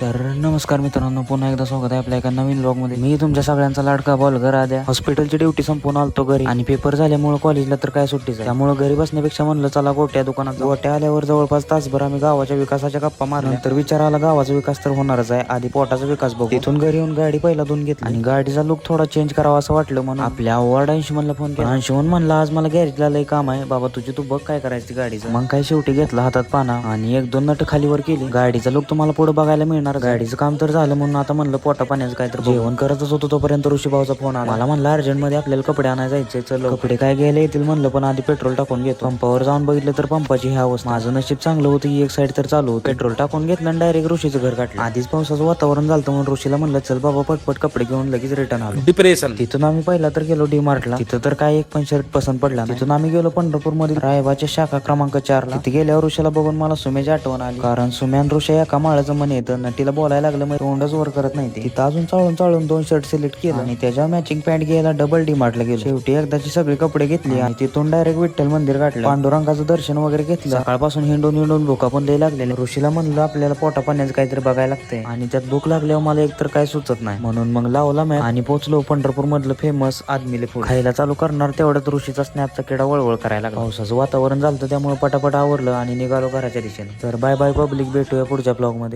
तर नमस्कार मित्रांनो, पुन्हा एकदा स्वागत आहे आपल्या एका नवीन व्लॉग मध्ये. मी तुमच्या सगळ्यांचा लाडका बॉलगर आद्या. हॉस्पिटलची ड्युटी संपून आलतो घरी आणि पेपर झाल्यामुळे कॉलेजला तर काय सुट्टीच आहे. त्यामुळे घरी बसण्यापेक्षा म्हणलं चला गोट्या दुकानात. गोट्या आल्यावर जवळपास तासभर आम्ही गावाच्या विकासाच्या गप्पा मारल्या. नंतर विचार आला गावाचा विकास तर होणारच आहे, आधी पोटाचा विकास बघू. तिथून घरी येऊन गाडी पहिला धुवून घेतली आणि गाडीचा लुक थोडा चेंज करावा असं वाटलं म्हणून आपल्या आवड अंशुमनला फोन केला. अंशुमन म्हणला आज मला गॅरेजला लय काम आहे बाबा तुझी, तू बघ काय करायची गाडीचं. मग काय शेवटी घेतला हातात पाना आणि एक दोन नट खालीवर केली. गाडीचा लुक तुम्हाला पुढे बघायला मिळणार. गाडीचं काम तर झालं म्हणून आता म्हणलं पोटा पाण्याचं काय तर जेवण करतच होतो तोपर्यंत ऋषीभाऊचा फोन आला. मला म्हणलं अर्जंट मध्ये आपल्याला कपडे आणायला जायचे, चल. कपडे काय घ्यायला येतील म्हणलं, पण आधी पेट्रोल टाकून घेतो. पंपावर जाऊन बघितलं तर पंपाची ह्या अवस्था. माझं नशीब चांगलं होतं, एक साईड तर चालू होतं. पेट्रोल टाकून घेतलं आणि डायरेक्ट ऋषीचं घर काढलं. आधीच पावसाचं वातावरण झालं म्हणून ऋषीला म्हणलं चल बाबा पटपट कपडे घेऊन लगेच रिटर्न आलो. डिप्रेशन. तिथून आम्ही पहिला तर गेलो डी-मार्टला. तिथं तर काय एक पण शर्ट पसंत पडला. तिथून आम्ही गेलो पंढरपूर मधील रायबाच्या शाखा क्रमांक 4 ला. तिथे गेल्यावर ऋषीला बघून मला सुम्याची आठवण आली, कारण सुम्यान ऋषा एका माळाचं मन येतं. नटीला बोलायला लागलं मग तोंडच वर करत नाही. तिथं अजून चाळून 2 शर्ट सिलेक्ट केलं आणि त्याच्या मॅचिंग पॅन्ट घ्यायला डबल डी-मार्टला गेलो. शेवटी एकदाची सगळी कपडे घेतली आणि तिथून डायरेक्ट विठ्ठल मंदिर गाठलं. पांडुरंगाचं दर्शन वगैरे घेतलं. सकाळपासून हिंडून भुका पण लय लागलेल्या. ऋषीला म्हणलं आपल्याला पोटा पाण्याचं काहीतरी बघायला लागतंय आणि त्यात भूक लागल्यावर मला एकतर काय सुचत नाही, म्हणून मग लावला मॅप आणि पोहोचलो पंढरपूर मधलं फेमस आदमिले फूड. खायला चालू करणार तेवढ्यात ऋषीचा स्नॅपचा किडा वळवळ करायला लागला. पावसाचं वातावरण झालं त्यामुळे पटापट आवरलं आणि निघालो घराच्या दिशेने. तर बाय बाय पब्लिक, भेटूया पुढच्या ब्लॉग मध्ये.